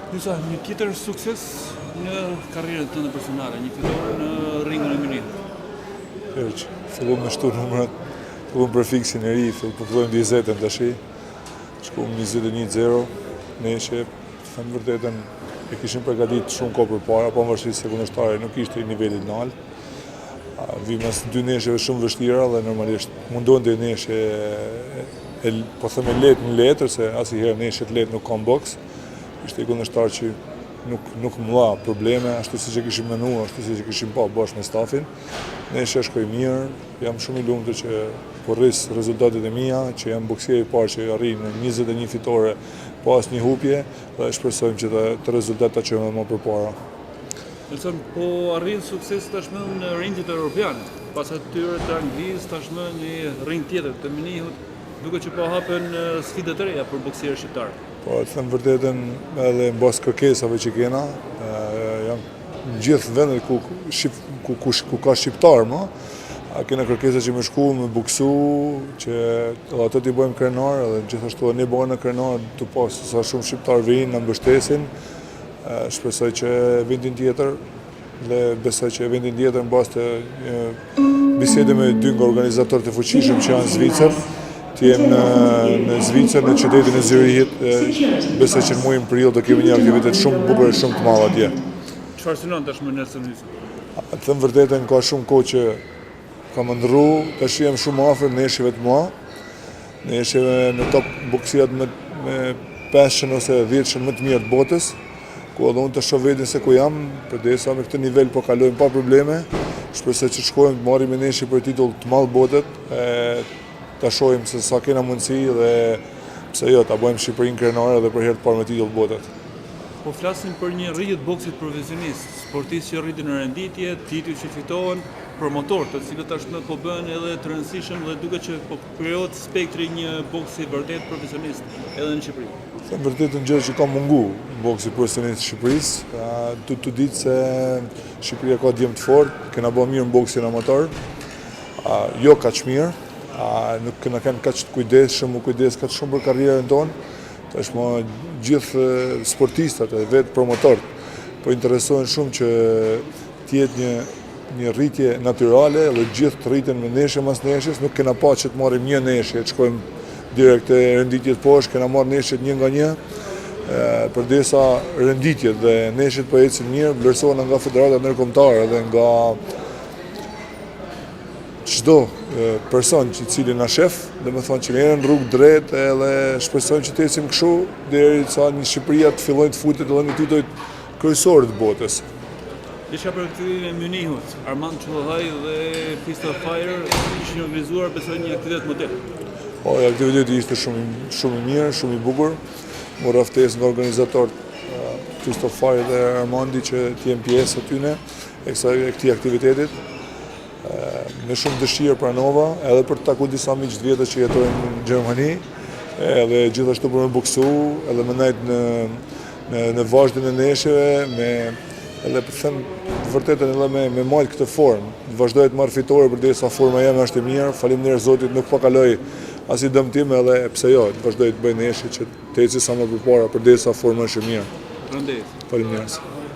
Nisa, një tjetër sukses në karrierën tënde personale, një fitore në ringën e Mynihut. Fillom me shtu numrat, fillom për fiksin e ri, fillojmë 20-ën tashi, shkuam 21-0, neshe, thëmë vërtetën, e kishim përgatit shumë kohë përpara, po pavarësisht se kundërshtari nuk ishte i nivelit nalt. Vi mas 2 nesheve shumë vështira dhe normalisht mundon të neshe, po thëmë letë në letër, se asnjëherë neshet letë nuk kam boks. Ishte i kundërshtar që nuk më dha probleme, ashtu si që kishim menuar, ashtu si që kishim pa bashkë me stafin. Neshe shkoj mirë, jam shumë i lumtur që po rris rezultatet e mia, që jam boksier i parë që arrin në 21 fitore pas një hupje dhe shpresojmë që të rezultatet ta çojmë më përpara. Nelson, po arrin sukses tashmë në ringjit evropian, pas atyre të Anglisë, tashmë një ring tjetër të Mynihut, duke që po hapen sfida të reja për boksierë shqiptarë. Po, të thëmë vërtetën edhe në bas kërkesave që kena, janë në gjithë vendet ku ka shqiptarë, kena kërkesa që me shku, me buksu, që ato t'i bëjmë krenar, edhe gjithashtu ne bëjmë në krenar, të pasë sa shumë shqiptarë vinë, në mbështesin, shpresoj që vendin tjetër, dhe besoj që vendin tjetër në bas të bisede me 2 nga organizatorët e fuqishëm që janë Zvicër, të jem në Zvicër, në qytetin e Zyrihit, besoj që në muajin prill do kemi një aktivitet shumë bukur e shumë të madh atje. Çfarë synon tashmë Nelson Hysa? Të them vërtetën, ka shumë kohë që kam ndrru, tash jam shumë afër neshjeve të mëdha, neshjeve në top boksiat me 5 ose 10 më të mirë të botës, ku edhe unë të shoh veten se ku jam, përderisa me këtë nivel po kalojmë pa probleme. Shpresoj që shkojmë të marrim me neshje për titull të madh botet. Ta shohim se sa kena mundësi dhe pse jo, ta bëjmë Shqipërinë krenare dhe për herë të parë me titull botet. Po flasim për një rritje të boksit profesionist, sportistë që rritin në renditje, tituj që fitohen, promotorë të cilët tashmë po bëhen edhe të rëndësishëm dhe duket që po krijohet spektri një boksi vërtet profesionist edhe në Shqipëri. Them vërtetën gjë që ka mungu boksi profesionist në Shqipërisë, të ditë se Shqipëria ka djem të fortë, kena bërë mirë në boksin amator, jo kaq mirë. Nuk këna kanë kaq të kujdesshëm, u kujdes kaq shumë për karrierën tonë. Tashmë gjithë sportistat e vetë promotorët po interesohen shumë që të jetë një rritje natyrale dhe gjithë të rriten me neshje mas neshjes, nuk kena pa që të marrim një neshje, të shkojmë direkt e renditjet poshtë, kena marrë neshjet një nga një, përderisa renditjet dhe neshjet po ecin mirë, vlerësohen nga federatat ndërkombëtare dhe nga çdo person që cili na shef, dhe me thonë që ne jemi në rrugë drejt edhe shpresojmë që të ecim kështu derisa në Shqipëria të fillojnë të futet edhe në titujt kryesorë të botës. Diçka për aktivitetin e Mynihut, Armand Çullllaj dhe Fist of Fire ishin organizuar besoj një aktivitet model. Po, aktiviteti ishte shumë i mirë, shumë i bukur. Mora ftesë nga organizatorët Fist of Fire dhe Armandi që të jenë pjesë atyne e këtij aktivitetit. Me shumë dëshirë pranova, edhe për të takuar disa miq të vjetër që jetojnë në Gjermani, edhe gjithashtu për me boksu, edhe me nejtë në vazhdin e neshjeve, edhe për të thënë vërtetën edhe me majtë këtë formë. Vazhdoj të marr fitore përderisa forma jeme është e mirë, faleminderit Zotit nuk po kaloj as i dëmtim edhe pse jo, vazhdoj të bëj neshje që të eci sa më përpara përderisa forma është e mirë. Faleminderit. Faleminderit.